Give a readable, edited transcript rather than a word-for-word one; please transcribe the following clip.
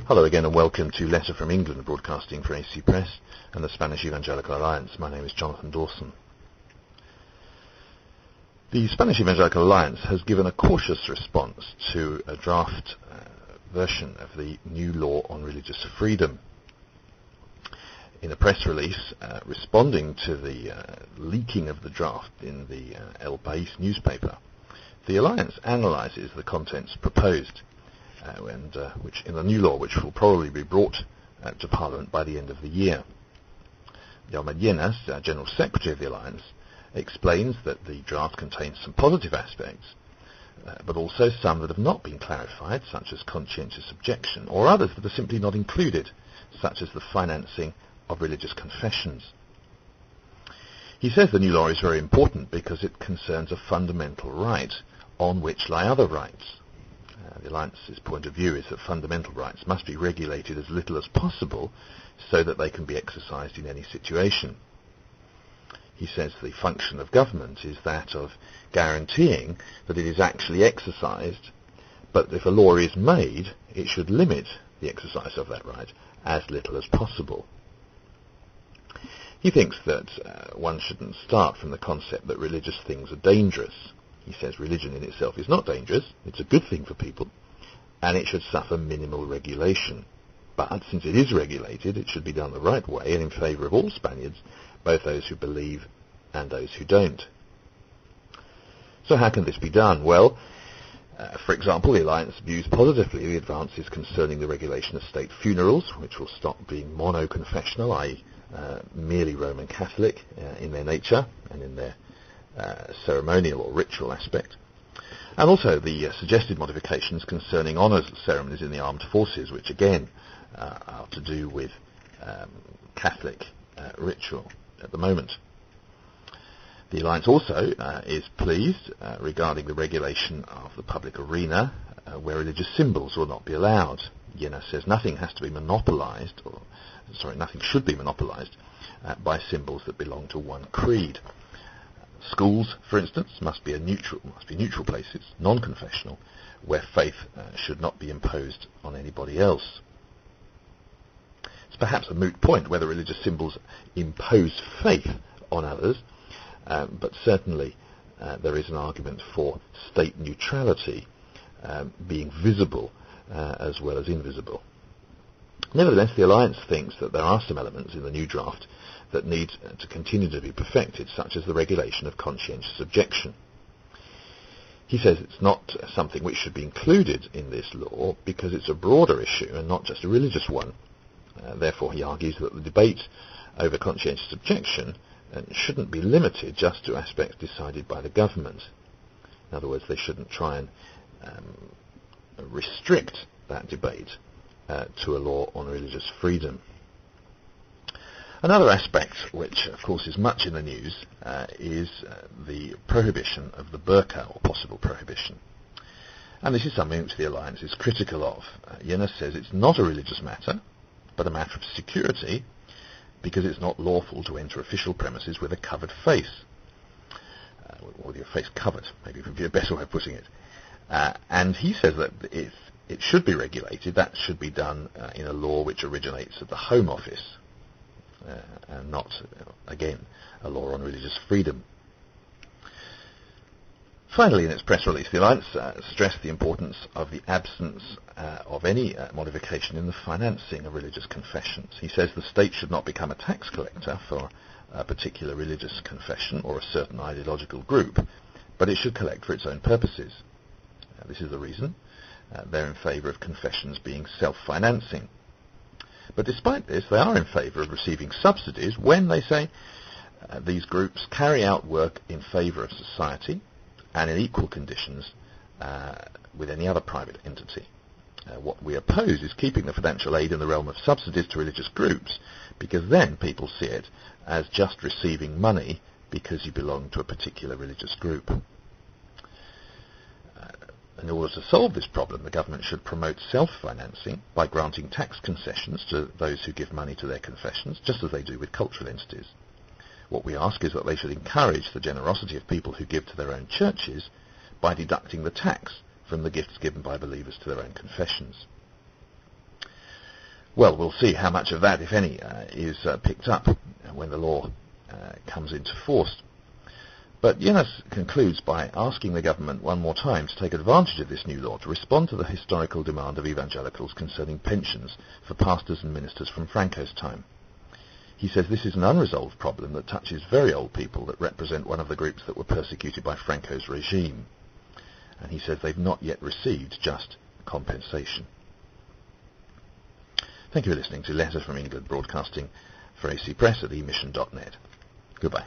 Hello again and welcome to Letter from England, broadcasting for AC Press and the Spanish Evangelical Alliance. My name is Jonathan Dawson. The Spanish Evangelical Alliance has given a cautious response to a draft version of the new law on religious freedom. In a press release responding to the leaking of the draft in the El País newspaper, the Alliance analyses the contents proposed which in the new law, which will probably be brought to Parliament by the end of the year. Jaume Llenas, General Secretary of the Alliance, explains that the draft contains some positive aspects, but also some that have not been clarified, such as conscientious objection, or others that are simply not included, such as the financing of religious confessions. He says the new law is very important because it concerns a fundamental right on which lie other rights. The Alliance's point of view is that fundamental rights must be regulated as little as possible so that they can be exercised in any situation. He says the function of government is that of guaranteeing that it is actually exercised, but if a law is made, it should limit the exercise of that right as little as possible. He thinks that one shouldn't start from the concept that religious things are dangerous. He says religion in itself is not dangerous, it's a good thing for people, and it should suffer minimal regulation. But since it is regulated, it should be done the right way and in favour of all Spaniards, both those who believe and those who don't. So how can this be done? Well, for example, the Alliance views positively the advances concerning the regulation of state funerals, which will stop being mono-confessional, i.e. Merely Roman Catholic in their nature and in their ceremonial or ritual aspect, and also the suggested modifications concerning honours ceremonies in the armed forces, which again are to do with Catholic ritual at the moment. The Alliance also is pleased regarding the regulation of the public arena where religious symbols will not be allowed. Llenas says nothing should be monopolised by symbols that belong to one creed. Schools, for instance, must be neutral places, non-confessional, where faith should not be imposed on anybody else. It's perhaps a moot point whether religious symbols impose faith on others, but certainly there is an argument for state neutrality being visible as well as invisible. Nevertheless, the Alliance thinks that there are some elements in the new draft that need to continue to be perfected, such as the regulation of conscientious objection. He says it's not something which should be included in this law because it's a broader issue and not just a religious one. Therefore, he argues that the debate over conscientious objection shouldn't be limited just to aspects decided by the government. In other words, they shouldn't try and restrict that debate to a law on religious freedom. Another aspect, which of course is much in the news, is the prohibition of the burqa, or possible prohibition. And this is something which the Alliance is critical of. Llenas says it's not a religious matter, but a matter of security, because it's not lawful to enter official premises with a covered face, or with your face covered, maybe would be a better way of putting it. And he says that if it should be regulated, that should be done in a law which originates at the Home Office, and not, again, a law on religious freedom. Finally, in its press release, the Alliance stressed the importance of the absence of any modification in the financing of religious confessions. He says the state should not become a tax collector for a particular religious confession or a certain ideological group, but it should collect for its own purposes. This is the reason they're in favour of confessions being self-financing. But despite this, they are in favour of receiving subsidies when, they say, these groups carry out work in favour of society and in equal conditions with any other private entity. What we oppose is keeping the financial aid in the realm of subsidies to religious groups, because then people see it as just receiving money because you belong to a particular religious group. In order to solve this problem, the government should promote self-financing by granting tax concessions to those who give money to their confessions, just as they do with cultural entities. What we ask is that they should encourage the generosity of people who give to their own churches by deducting the tax from the gifts given by believers to their own confessions. Well, we'll see how much of that, if any, is picked up when the law comes into force. But Yenes concludes by asking the government one more time to take advantage of this new law to respond to the historical demand of evangelicals concerning pensions for pastors and ministers from Franco's time. He says this is an unresolved problem that touches very old people that represent one of the groups that were persecuted by Franco's regime. And he says they've not yet received just compensation. Thank you for listening to Letters from England, broadcasting for AC Press at emission.net. Goodbye.